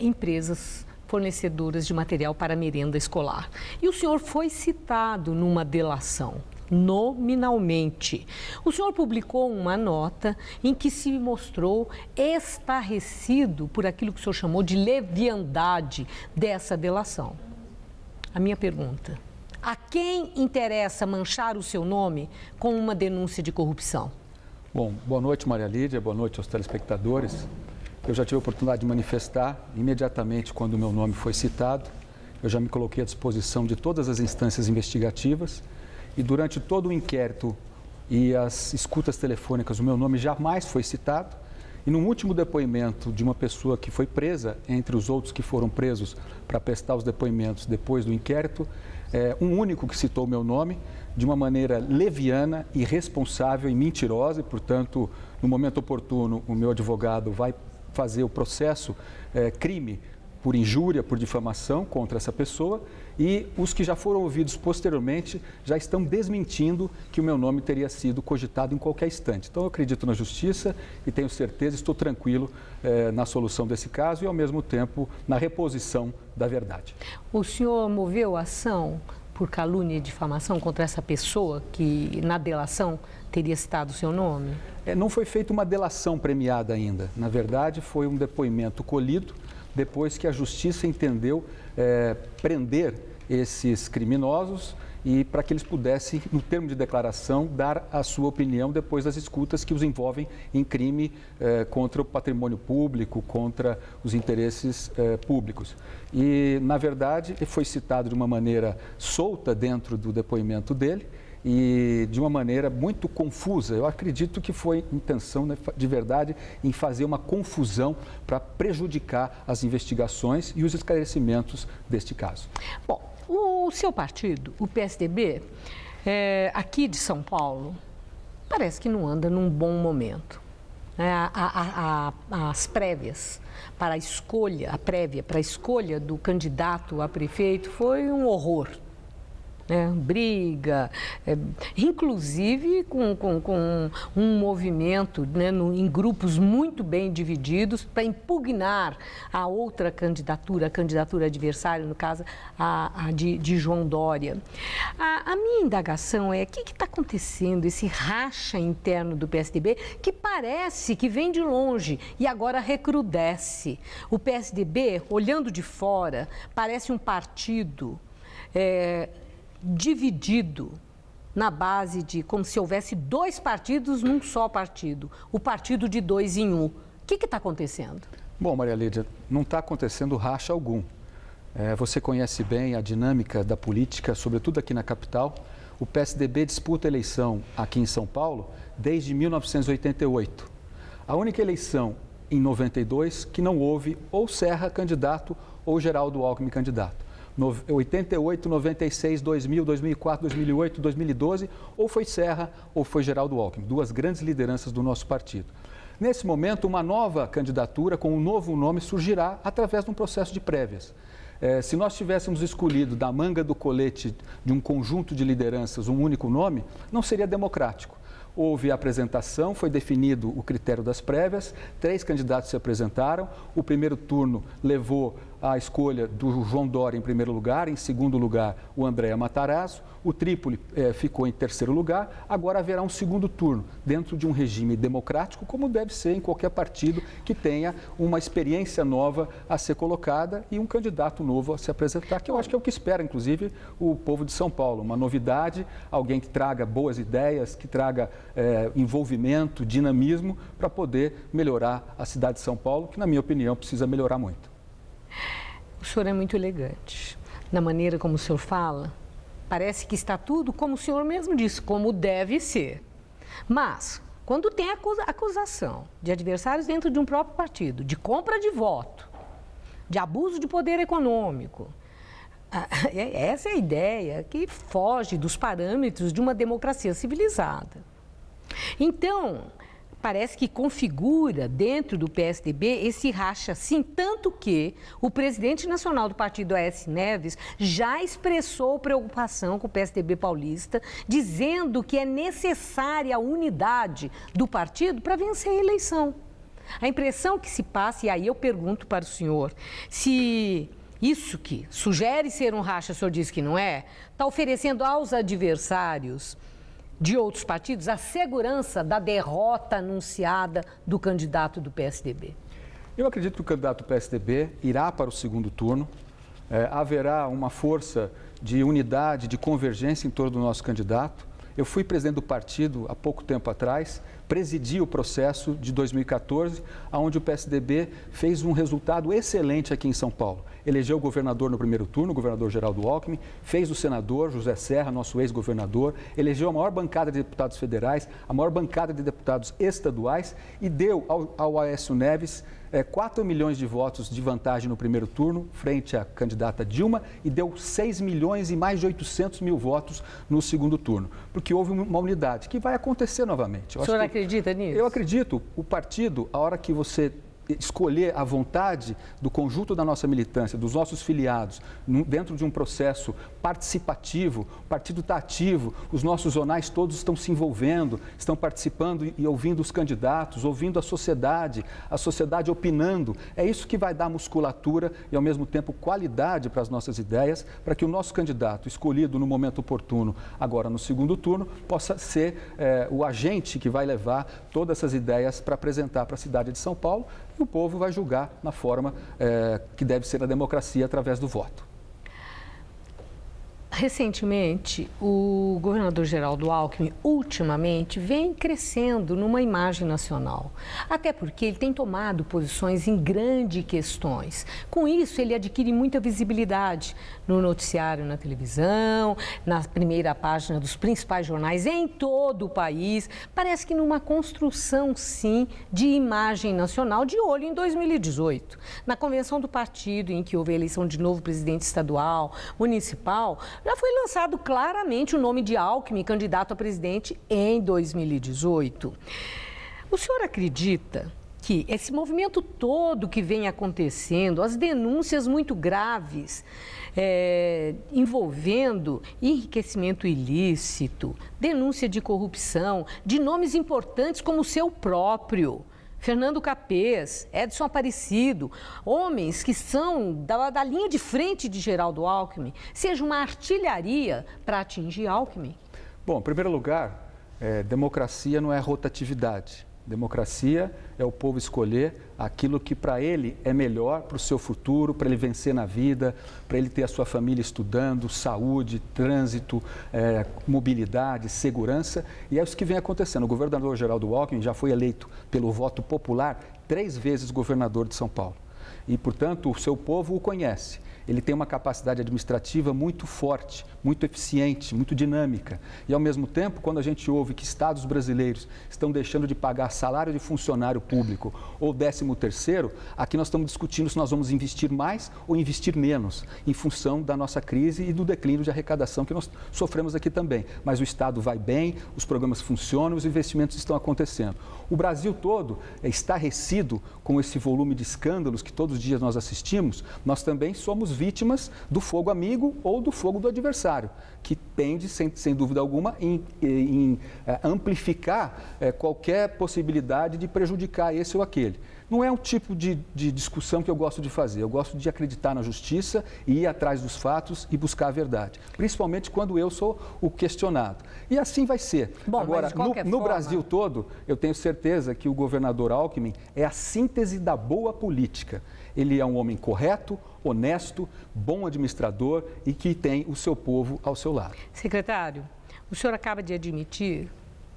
empresas fornecedoras de material para merenda escolar. E o senhor foi citado numa delação, nominalmente. O senhor publicou uma nota em que se mostrou estarrecido por aquilo que o senhor chamou de leviandade dessa delação. A minha pergunta, A quem interessa manchar o seu nome com uma denúncia de corrupção? Bom, boa noite, Maria Lídia, boa noite aos telespectadores. Eu já tive a oportunidade de manifestar imediatamente quando o meu nome foi citado. Eu já me coloquei à disposição de todas as instâncias investigativas e durante todo o inquérito e as escutas telefônicas, o meu nome jamais foi citado. E no último depoimento de uma pessoa que foi presa, entre os outros que foram presos para prestar os depoimentos depois do inquérito, um único que citou o meu nome de uma maneira leviana, irresponsável e mentirosa. E, portanto, no momento oportuno, o meu advogado vai fazer o processo crime por injúria, por difamação contra essa pessoa, e os que já foram ouvidos posteriormente já estão desmentindo que o meu nome teria sido cogitado em qualquer instante. Então, eu acredito na justiça e tenho certeza, estou tranquilo na solução desse caso e, ao mesmo tempo, na reposição da verdade. O senhor moveu ação por calúnia e difamação contra essa pessoa que, na delação, teria citado o seu nome? Não foi feita uma delação premiada ainda. Na verdade, foi um depoimento colhido depois que a justiça entendeu prender esses criminosos e para que eles pudessem, no termo de declaração, dar a sua opinião depois das escutas que os envolvem em crime contra o patrimônio público, contra os interesses públicos. E, na verdade, foi citado de uma maneira solta dentro do depoimento dele e de uma maneira muito confusa. Eu acredito que foi intenção, né, de verdade, em fazer uma confusão para prejudicar as investigações e os esclarecimentos deste caso. Bom, o seu partido, o PSDB, aqui de São Paulo, parece que não anda num bom momento. As prévias para a escolha, a prévia para a escolha do candidato a prefeito foi um horror. Briga, inclusive com um movimento em grupos muito bem divididos para impugnar a outra candidatura, a candidatura adversária, no caso a de João Dória. A minha indagação é o que está acontecendo, esse racha interno do PSDB, que parece que vem de longe e agora recrudesce. O PSDB, olhando de fora, parece um partido dividido na base de como se houvesse dois partidos num só partido, o partido de dois em um. O que está acontecendo? Bom, Maria Lídia, não está acontecendo racha algum. Você conhece bem a dinâmica da política, sobretudo aqui na capital. O PSDB disputa a eleição aqui em São Paulo desde 1988. A única eleição em 92 que não houve ou Serra candidato ou Geraldo Alckmin candidato. 88, 96, 2000, 2004, 2008, 2012, ou foi Serra ou foi Geraldo Alckmin, duas grandes lideranças do nosso partido. Nesse momento, uma nova candidatura com um novo nome surgirá através de um processo de prévias. Se nós tivéssemos escolhido da manga do colete de um conjunto de lideranças um único nome, não seria democrático. Houve a apresentação, foi definido o critério das prévias, 3 candidatos se apresentaram, o primeiro turno levou a escolha do João Dória em primeiro lugar, em segundo lugar o André Matarazzo, o Trípoli ficou em terceiro lugar, agora haverá um segundo turno, dentro de um regime democrático, como deve ser em qualquer partido que tenha uma experiência nova a ser colocada e um candidato novo a se apresentar, que eu acho que é o que espera, inclusive, o povo de São Paulo, uma novidade, alguém que traga boas ideias, que traga envolvimento, dinamismo, para poder melhorar a cidade de São Paulo, que, na minha opinião, precisa melhorar muito. O senhor é muito elegante. Na maneira como o senhor fala, parece que está tudo como o senhor mesmo disse, como deve ser. Mas, quando tem acusação de adversários dentro de um próprio partido, de compra de voto, de abuso de poder econômico, essa é a ideia que foge dos parâmetros de uma democracia civilizada. Então, parece que configura dentro do PSDB esse racha, sim, tanto que o presidente nacional do partido, Aécio Neves, já expressou preocupação com o PSDB paulista, dizendo que é necessária a unidade do partido para vencer a eleição. A impressão que se passa, e aí eu pergunto para o senhor, se isso que sugere ser um racha, o senhor diz que não é, está oferecendo aos adversários de outros partidos a segurança da derrota anunciada do candidato do PSDB? Eu acredito que o candidato do PSDB irá para o segundo turno haverá uma força de unidade, de convergência em torno do nosso candidato. Eu fui presidente do partido há pouco tempo atrás, presidi o processo de 2014, onde o PSDB fez um resultado excelente aqui em São Paulo. Elegeu o governador no primeiro turno, o governador Geraldo Alckmin, fez o senador José Serra, nosso ex-governador, elegeu a maior bancada de deputados federais, a maior bancada de deputados estaduais e deu ao Aécio Neves 4 milhões de votos de vantagem no primeiro turno, frente à candidata Dilma, e deu 6 milhões e mais de 800 mil votos no segundo turno, porque houve uma unidade que vai acontecer novamente. O senhor acredita nisso? Eu acredito. O partido, a hora que você escolher a vontade do conjunto da nossa militância, dos nossos filiados, dentro de um processo participativo, o partido está ativo, os nossos jornais todos estão se envolvendo, estão participando e ouvindo os candidatos, ouvindo a sociedade opinando. É isso que vai dar musculatura e, ao mesmo tempo, qualidade para as nossas ideias, para que o nosso candidato, escolhido no momento oportuno, agora no segundo turno, possa ser o agente que vai levar todas essas ideias para apresentar para a cidade de São Paulo. E o povo vai julgar na forma que deve ser a democracia, através do voto. Recentemente, o governador Geraldo Alckmin, ultimamente, vem crescendo numa imagem nacional. Até porque ele tem tomado posições em grandes questões. Com isso, ele adquire muita visibilidade no noticiário, na televisão, na primeira página dos principais jornais em todo o país. Parece que numa construção, sim, de imagem nacional, de olho em 2018. Na convenção do partido, em que houve a eleição de novo presidente estadual, municipal, já foi lançado claramente o nome de Alckmin, candidato a presidente em 2018. O senhor acredita que esse movimento todo que vem acontecendo, as denúncias muito graves envolvendo enriquecimento ilícito, denúncia de corrupção, de nomes importantes como o seu próprio, Fernando Capês, Edson Aparecido, homens que são da linha de frente de Geraldo Alckmin, seja uma artilharia para atingir Alckmin? Bom, em primeiro lugar, democracia não é rotatividade. Democracia é o povo escolher aquilo que para ele é melhor para o seu futuro, para ele vencer na vida, para ele ter a sua família estudando, saúde, trânsito, mobilidade, segurança. E é isso que vem acontecendo. O governador Geraldo Alckmin já foi eleito pelo voto popular 3 vezes governador de São Paulo. E, portanto, o seu povo o conhece. Ele tem uma capacidade administrativa muito forte, muito eficiente, muito dinâmica. E, ao mesmo tempo, quando a gente ouve que estados brasileiros estão deixando de pagar salário de funcionário público ou 13º, aqui nós estamos discutindo se nós vamos investir mais ou investir menos, em função da nossa crise e do declínio de arrecadação que nós sofremos aqui também. Mas o Estado vai bem, os programas funcionam, os investimentos estão acontecendo. O Brasil todo, estarrecido com esse volume de escândalos que todos os dias nós assistimos, nós também somos vítimas do fogo amigo ou do fogo do adversário, que tende, sem dúvida alguma, em amplificar qualquer possibilidade de prejudicar esse ou aquele. Não é um tipo de discussão que eu gosto de fazer. Eu gosto de acreditar na justiça e ir atrás dos fatos e buscar a verdade, principalmente quando eu sou o questionado. E assim vai ser. Bom, agora, no Brasil todo, eu tenho certeza que o governador Alckmin é a síntese da boa política. Ele é um homem correto, honesto, bom administrador e que tem o seu povo ao seu lado. Secretário, o senhor acaba de admitir,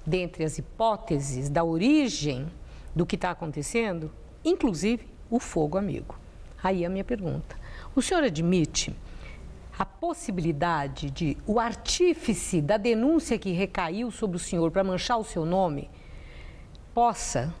dentre as hipóteses da origem do que está acontecendo, inclusive o fogo amigo. Aí a minha pergunta. O senhor admite a possibilidade de o artífice da denúncia que recaiu sobre o senhor para manchar o seu nome possa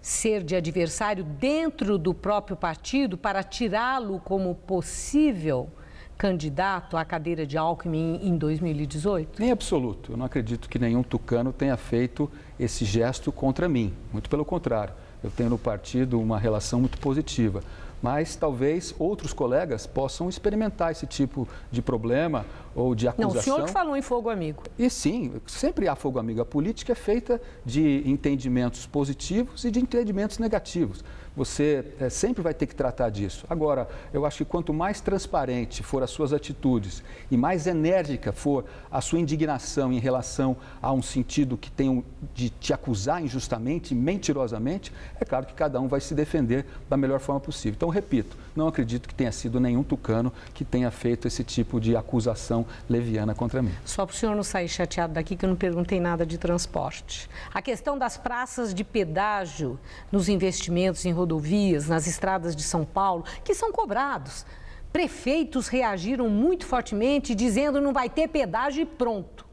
ser de adversário dentro do próprio partido para tirá-lo como possível candidato à cadeira de Alckmin em 2018? Em absoluto. Eu não acredito que nenhum tucano tenha feito esse gesto contra mim. Muito pelo contrário. Eu tenho no partido uma relação muito positiva. Mas talvez outros colegas possam experimentar esse tipo de problema ou de acusação. Não, o senhor que falou em fogo amigo. E sim, sempre há fogo amigo. A política é feita de entendimentos positivos e de entendimentos negativos. você sempre vai ter que tratar disso. Agora, eu acho que quanto mais transparente for as suas atitudes e mais enérgica for a sua indignação em relação a um sentido que tem de te acusar injustamente, mentirosamente, é claro que cada um vai se defender da melhor forma possível. Então, repito, não acredito que tenha sido nenhum tucano que tenha feito esse tipo de acusação leviana contra mim. Só para o senhor não sair chateado daqui que eu não perguntei nada de transporte. A questão das praças de pedágio nos investimentos em rodovias, nas estradas de São Paulo, que são cobrados. Prefeitos reagiram muito fortemente dizendo não vai ter pedágio e pronto.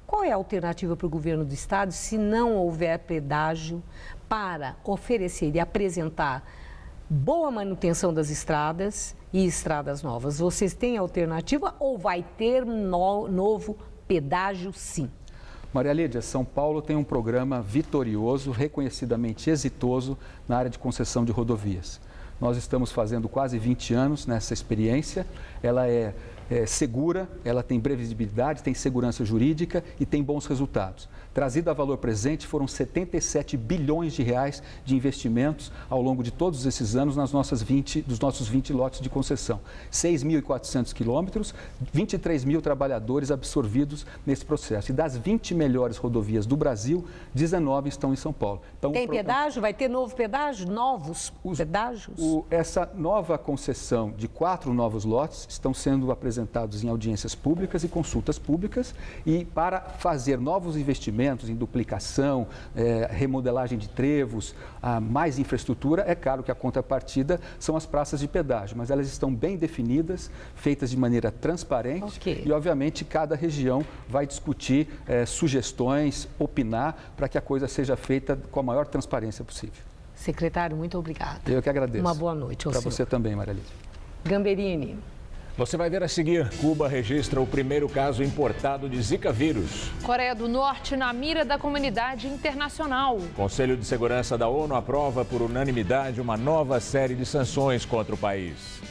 Qual é a alternativa para o governo do estado se não houver pedágio para oferecer e apresentar boa manutenção das estradas e estradas novas? Vocês têm alternativa ou vai ter novo pedágio sim? Maria Lídia, São Paulo tem um programa vitorioso, reconhecidamente exitoso na área de concessão de rodovias. Nós estamos fazendo quase 20 anos nessa experiência, ela é segura, ela tem previsibilidade, tem segurança jurídica e tem bons resultados. Trazido a valor presente, foram 77 bilhões de reais de investimentos ao longo de todos esses anos dos nossos 20 lotes de concessão. 6.400 quilômetros, 23 mil trabalhadores absorvidos nesse processo. E das 20 melhores rodovias do Brasil, 19 estão em São Paulo. Então, tem pedágio? Vai ter novo pedágio? Novos pedágios? Essa nova concessão de 4 novos lotes estão sendo apresentados em audiências públicas e consultas públicas e para fazer novos investimentos em duplicação, remodelagem de trevos, mais infraestrutura, é claro que a contrapartida são as praças de pedágio, mas elas estão bem definidas, feitas de maneira transparente e, obviamente, cada região vai discutir sugestões, opinar para que a coisa seja feita com a maior transparência possível. Secretário, muito obrigada. Eu que agradeço. Uma boa noite ao senhor. Para você também, Maria Lídia. Gamberini. Você vai ver a seguir. Cuba registra o primeiro caso importado de Zika vírus. Coreia do Norte na mira da comunidade internacional. O Conselho de Segurança da ONU aprova por unanimidade uma nova série de sanções contra o país.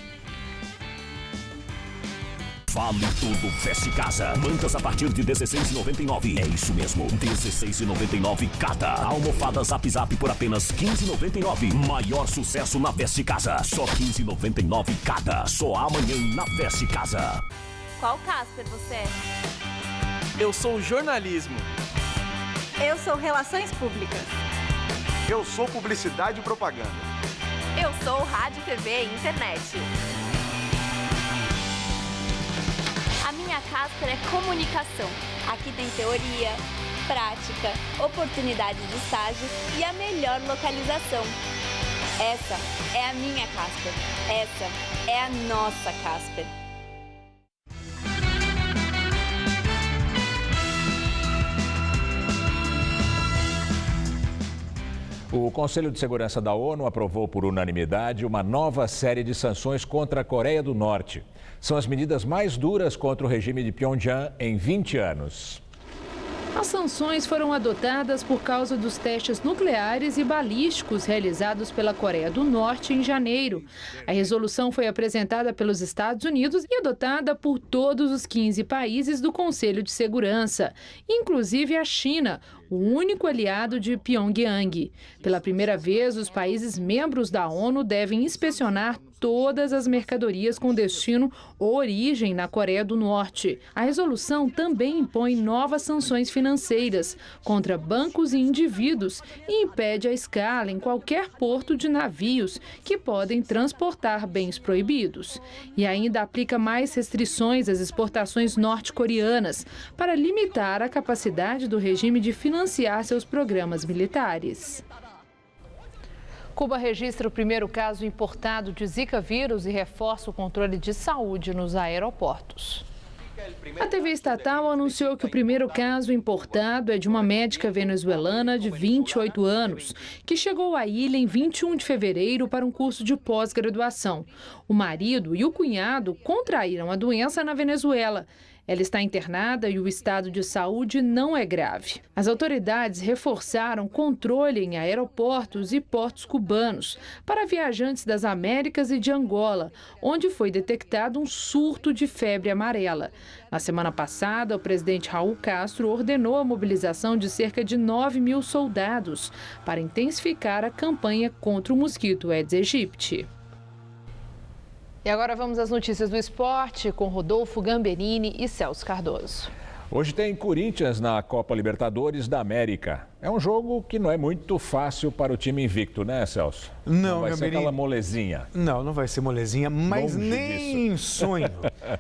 Vale tudo, Veste Casa. Mantas a partir de R$ 16,99. É isso mesmo, R$ 16,99 cada. Almofada Zap Zap por apenas R$ 15,99. Maior sucesso na Veste Casa. Só R$ 15,99 cada. Só amanhã na Veste Casa. Qual Casper você é? Eu sou jornalismo. Eu sou relações públicas. Eu sou publicidade e propaganda. Eu sou rádio, TV e internet. A minha Casper é comunicação. Aqui tem teoria, prática, oportunidade de estágio e a melhor localização. Essa é a minha Casper. Essa é a nossa Casper. O Conselho de Segurança da ONU aprovou por unanimidade uma nova série de sanções contra a Coreia do Norte. São as medidas mais duras contra o regime de Pyongyang em 20 anos. As sanções foram adotadas por causa dos testes nucleares e balísticos realizados pela Coreia do Norte em janeiro. A resolução foi apresentada pelos Estados Unidos e adotada por todos os 15 países do Conselho de Segurança, inclusive a China, o único aliado de Pyongyang. Pela primeira vez, os países membros da ONU devem inspecionar todas as mercadorias com destino ou origem na Coreia do Norte. A resolução também impõe novas sanções financeiras contra bancos e indivíduos e impede a escala em qualquer porto de navios que podem transportar bens proibidos. E ainda aplica mais restrições às exportações norte-coreanas para limitar a capacidade do regime de financiar seus programas militares. Cuba registra o primeiro caso importado de Zika vírus e reforça o controle de saúde nos aeroportos. A TV estatal anunciou que o primeiro caso importado é de uma médica venezuelana de 28 anos, que chegou à ilha em 21 de fevereiro para um curso de pós-graduação. O marido e o cunhado contraíram a doença na Venezuela. Ela está internada e o estado de saúde não é grave. As autoridades reforçaram controle em aeroportos e portos cubanos para viajantes das Américas e de Angola, onde foi detectado um surto de febre amarela. Na semana passada, o presidente Raul Castro ordenou a mobilização de cerca de 9.000 soldados para intensificar a campanha contra o mosquito Aedes aegypti. E agora vamos às notícias do esporte com Rodolfo Gamberini e Celso Cardoso. Hoje tem Corinthians na Copa Libertadores da América. É um jogo que não é muito fácil para o time invicto, né, Celso? Não, vai ser Gamberini. aquela molezinha. Não vai ser molezinha, mas Longe nem em sonho.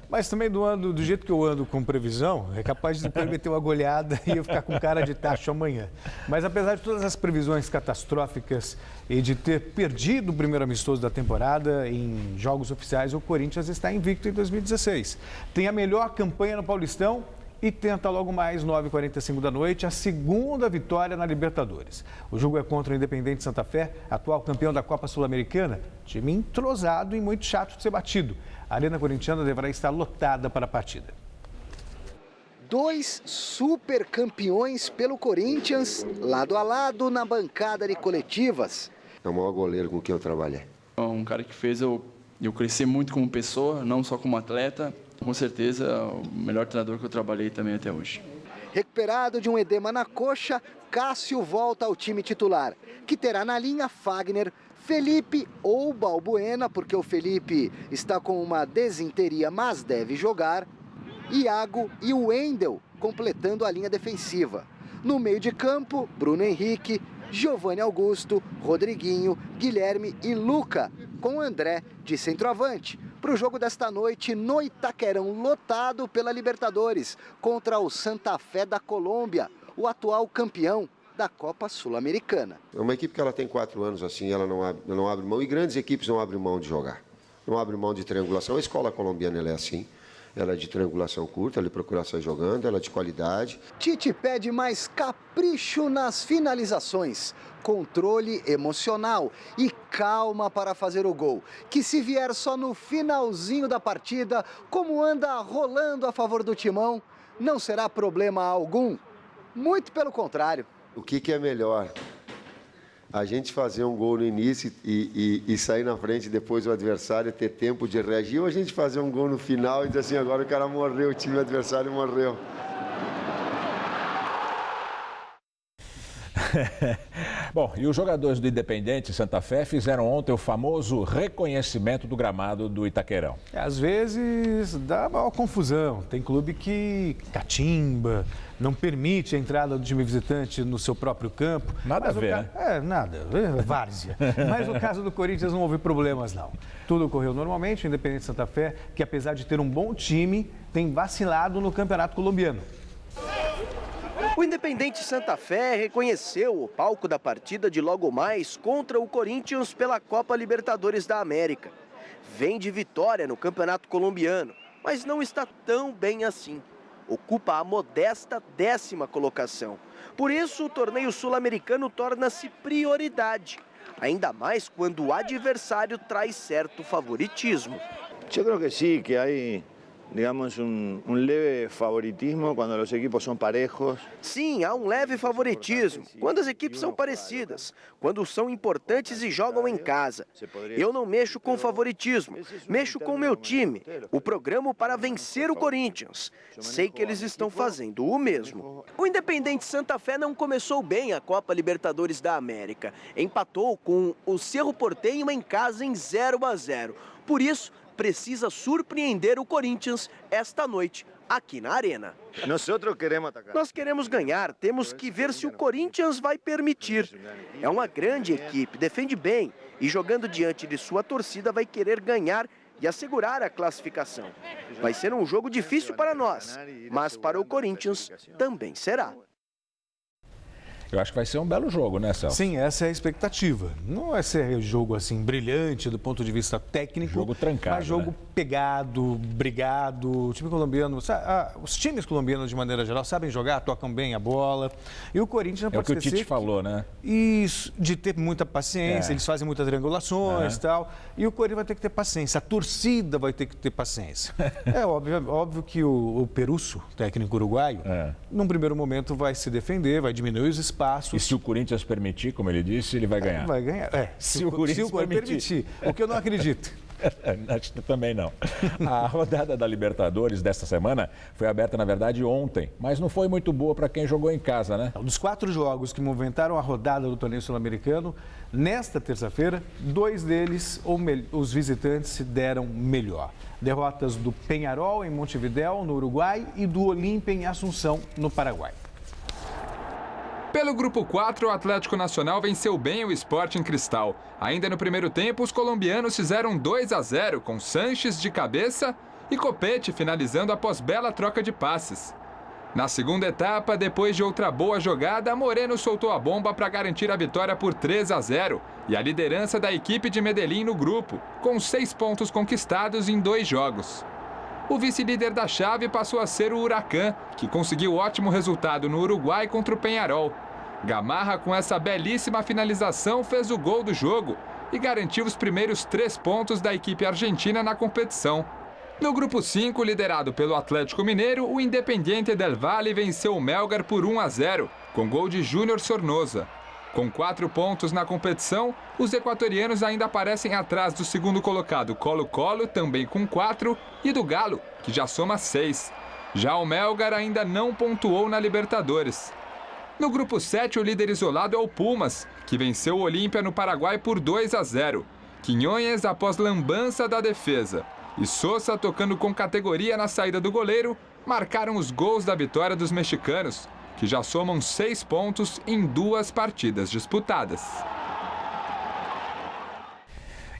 Mas também do jeito que eu ando com previsão, é capaz de depois meter uma goleada e eu ficar com cara de tacho amanhã. Mas apesar de todas as previsões catastróficas e de ter perdido o primeiro amistoso da temporada em jogos oficiais, o Corinthians está invicto em 2016. Tem a melhor campanha no Paulistão e tenta logo mais, 9h45 da noite, a segunda vitória na Libertadores. O jogo é contra o Independente Santa Fé, atual campeão da Copa Sul-Americana, time entrosado e muito chato de ser batido. A Arena Corintiana deverá estar lotada para a partida. 2 super campeões pelo Corinthians, lado a lado na bancada de coletivas. É o maior goleiro com quem eu trabalhei. Um cara que fez eu crescer muito como pessoa, não só como atleta. Com certeza, o melhor treinador que eu trabalhei também até hoje. Recuperado de um edema na coxa, Cássio volta ao time titular, que terá na linha Fagner, Felipe ou Balbuena, porque o Felipe está com uma desinteria, mas deve jogar, Iago e o Wendel, completando a linha defensiva. No meio de campo, Bruno Henrique, Giovanni Augusto, Rodriguinho, Guilherme e Luca, com André de centroavante, para o jogo desta noite no Itaquerão, lotado pela Libertadores, contra o Santa Fé da Colômbia, o atual campeão da Copa Sul-Americana. É uma equipe que ela tem 4 anos assim, ela não abre mão, e grandes equipes não abrem mão de jogar. Não abrem mão de triangulação. A escola colombiana ela é assim. Ela é de triangulação curta, ela é de procuração jogando, ela é de qualidade. Tite pede mais capricho nas finalizações, controle emocional e calma para fazer o gol, que se vier só no finalzinho da partida, como anda rolando a favor do Timão, não será problema algum. Muito pelo contrário. O que é melhor? A gente fazer um gol no início e sair na frente depois do adversário, ter tempo de reagir, ou a gente fazer um gol no final e dizer assim, agora o cara morreu, o time adversário morreu. Bom, e os jogadores do Independente Santa Fé fizeram ontem o famoso reconhecimento do gramado do Itaquerão. Às vezes dá maior confusão. Tem clube que catimba, não permite a entrada do time visitante no seu próprio campo. Nada a ver, né? Nada, é várzea. Mas no caso do Corinthians não houve problemas, não. Tudo ocorreu normalmente, o Independente Santa Fé, que apesar de ter um bom time, tem vacilado no Campeonato Colombiano. O Independente Santa Fé reconheceu o palco da partida de logo mais contra o Corinthians pela Copa Libertadores da América. Vem de vitória no Campeonato Colombiano, mas não está tão bem assim. Ocupa a modesta 10ª colocação. Por isso, o torneio sul-americano torna-se prioridade, ainda mais quando o adversário traz certo favoritismo. Eu creo que sim, que há, digamos, leve favoritismo quando os equipos são parejos. Sim, há um leve favoritismo quando as equipes são parecidas, quando são importantes e jogam em casa. Eu não mexo com favoritismo, mexo com o meu time, o programa para vencer o Corinthians. Sei que eles estão fazendo o mesmo. O Independente Santa Fé não começou bem a Copa Libertadores da América. Empatou com o Cerro Porteño em casa em 0-0. Por isso, precisa surpreender o Corinthians esta noite aqui na Arena. Nós queremos ganhar, temos que ver se o Corinthians vai permitir. É uma grande equipe, defende bem e jogando diante de sua torcida vai querer ganhar e assegurar a classificação. Vai ser um jogo difícil para nós, mas para o Corinthians também será. Eu acho que vai ser um belo jogo, né, Celso? Sim, essa é a expectativa. Não vai ser jogo assim brilhante do ponto de vista técnico. Jogo trancado, mas jogo né? pegado, brigado. O time colombiano, os times colombianos de maneira geral sabem jogar, tocam bem a bola. E o Corinthians não pode esquecer. É o que o Tite falou, né? Isso, de ter muita paciência, eles fazem muitas triangulações e tal. E o Corinthians vai ter que ter paciência, a torcida vai ter que ter paciência. É óbvio que o Perusso, técnico uruguaio, num primeiro momento vai se defender, vai diminuir os espaços. E se o Corinthians permitir, como ele disse, ele vai ganhar. Vai ganhar, se o Corinthians permitir. O que eu não acredito. Acho que também não. A rodada da Libertadores desta semana foi aberta, na verdade, ontem, mas não foi muito boa para quem jogou em casa, né? Dos 4 jogos que movimentaram a rodada do torneio sul-americano, nesta terça-feira, 2 deles, os visitantes, se deram melhor. Derrotas do Peñarol em Montevidéu, no Uruguai, e do Olímpia em Assunção, no Paraguai. Pelo Grupo 4, o Atlético Nacional venceu bem o Sporting Cristal. Ainda no primeiro tempo, os colombianos fizeram 2-0 com Sanches de cabeça e Copete finalizando após bela troca de passes. Na segunda etapa, depois de outra boa jogada, Moreno soltou a bomba para garantir a vitória por 3-0 e a liderança da equipe de Medellín no grupo, com 6 pontos conquistados em 2 jogos. O vice-líder da chave passou a ser o Huracán, que conseguiu ótimo resultado no Uruguai contra o Peñarol. Gamarra, com essa belíssima finalização, fez o gol do jogo e garantiu os primeiros 3 pontos da equipe argentina na competição. No grupo 5, liderado pelo Atlético Mineiro, o Independiente del Valle venceu o Melgar por 1-0, com gol de Júnior Sornosa. Com 4 pontos na competição, os equatorianos ainda aparecem atrás do segundo colocado Colo-Colo, também com 4, e do Galo, que já soma 6. Já o Melgar ainda não pontuou na Libertadores. No grupo 7, o líder isolado é o Pumas, que venceu o Olímpia no Paraguai por 2-0. Quiñones após lambança da defesa e Sosa tocando com categoria na saída do goleiro, marcaram os gols da vitória dos mexicanos, que já somam 6 pontos em 2 partidas disputadas.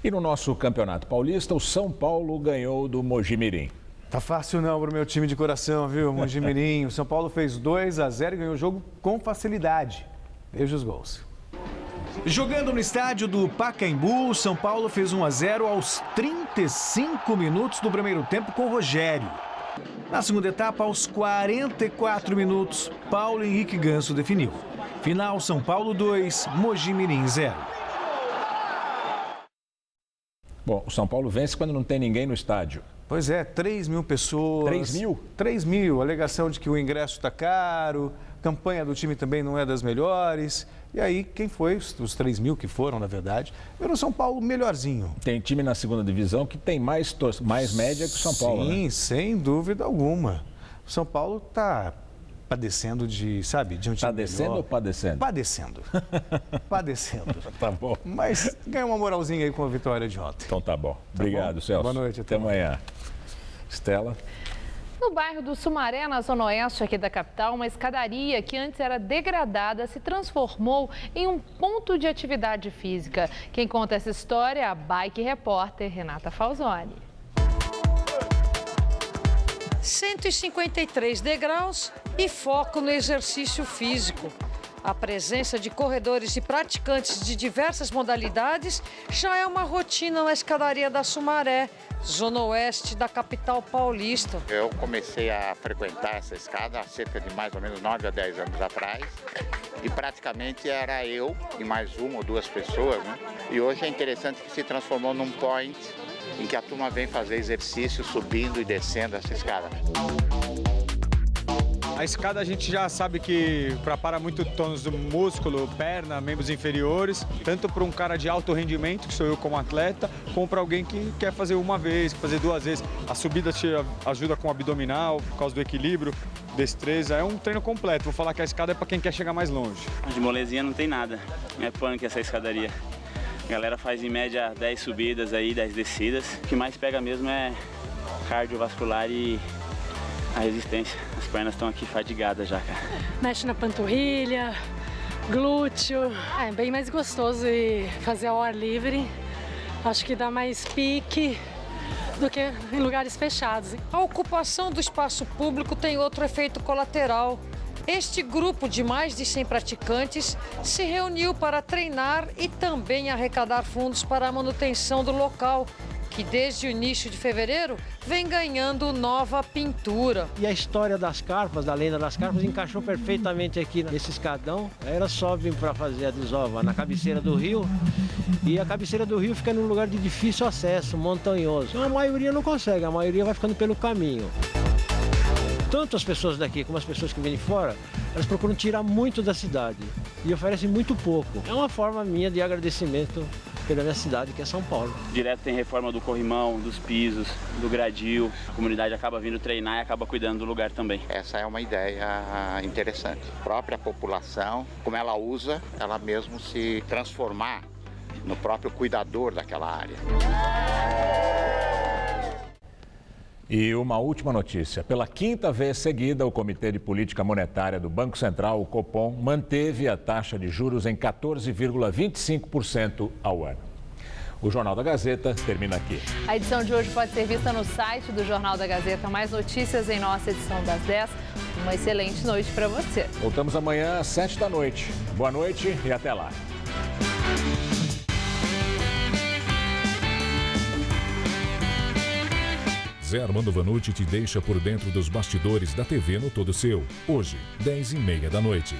E no nosso Campeonato Paulista, o São Paulo ganhou do Mojimirim. Tá fácil não pro meu time de coração, viu, Mojimirim? O São Paulo fez 2-0 e ganhou o jogo com facilidade. Veja os gols. Jogando no estádio do Pacaembu, o São Paulo fez 1-0 aos 35 minutos do primeiro tempo com o Rogério. Na segunda etapa, aos 44 minutos, Paulo Henrique Ganso definiu. Final, São Paulo 2, Mojimirim 0. Bom, o São Paulo vence quando não tem ninguém no estádio. Pois é, 3 mil pessoas. 3 mil? 3 mil. Alegação de que o ingresso está caro, campanha do time também não é das melhores. E aí, quem foi? Os 3 mil que foram, na verdade, era o São Paulo melhorzinho. Tem time na segunda divisão que tem mais média que o São Paulo, sim, né? Sem dúvida alguma. O São Paulo está padecendo de um time Tá descendo melhor. ou padecendo? Padecendo. Padecendo. Tá bom. Mas ganhou uma moralzinha aí com a vitória de ontem. Então tá bom. Obrigado, Celso. Boa noite. Até amanhã. Estela. No bairro do Sumaré, na zona oeste aqui da capital, uma escadaria que antes era degradada se transformou em um ponto de atividade física. Quem conta essa história é a Bike Repórter Renata Falzoni. 153 degraus e foco no exercício físico. A presença de corredores e praticantes de diversas modalidades já é uma rotina na escadaria da Sumaré, zona oeste da capital paulista. Eu comecei a frequentar essa escada há cerca de mais ou menos 9 a 10 anos atrás e praticamente era eu e mais 1 ou 2 pessoas, né? E hoje é interessante que se transformou num point em que a turma vem fazer exercício subindo e descendo essa escada. A escada a gente já sabe que prepara muito tônus do músculo, perna, membros inferiores, tanto para um cara de alto rendimento, que sou eu como atleta, como para alguém que quer fazer uma vez, fazer 2 vezes. A subida te ajuda com o abdominal, por causa do equilíbrio, destreza, é um treino completo. Vou falar que a escada é para quem quer chegar mais longe. De molezinha não tem nada, é punk essa escadaria. A galera faz em média 10 subidas aí, 10 descidas. O que mais pega mesmo é cardiovascular e a resistência. As pernas estão aqui fadigadas já, cara. Mexe na panturrilha, glúteo. É bem mais gostoso e fazer ao ar livre. Acho que dá mais pique do que em lugares fechados. A ocupação do espaço público tem outro efeito colateral. Este grupo de mais de 100 praticantes se reuniu para treinar e também arrecadar fundos para a manutenção do local, que desde o início de fevereiro vem ganhando nova pintura. E a história das carpas, da lenda das carpas, encaixou perfeitamente aqui nesse escadão. Aí elas sobem para fazer a desova na cabeceira do rio. E a cabeceira do rio fica num lugar de difícil acesso, montanhoso. Então a maioria não consegue, a maioria vai ficando pelo caminho. Tanto as pessoas daqui como as pessoas que vêm de fora, elas procuram tirar muito da cidade e oferecem muito pouco. É uma forma minha de agradecimento pela minha cidade, que é São Paulo. Direto tem reforma do corrimão, dos pisos, do gradil. A comunidade acaba vindo treinar e acaba cuidando do lugar também. Essa é uma ideia interessante. A própria população, como ela usa, ela mesmo se transformar no próprio cuidador daquela área. E uma última notícia. Pela quinta vez seguida, o Comitê de Política Monetária do Banco Central, o Copom, manteve a taxa de juros em 14,25% ao ano. O Jornal da Gazeta termina aqui. A edição de hoje pode ser vista no site do Jornal da Gazeta. Mais notícias em nossa edição das 10. Uma excelente noite para você. Voltamos amanhã às 7 da noite. Boa noite e até lá. Zé Armando Vanucci te deixa por dentro dos bastidores da TV no Todo Seu. Hoje, 10h30 da noite.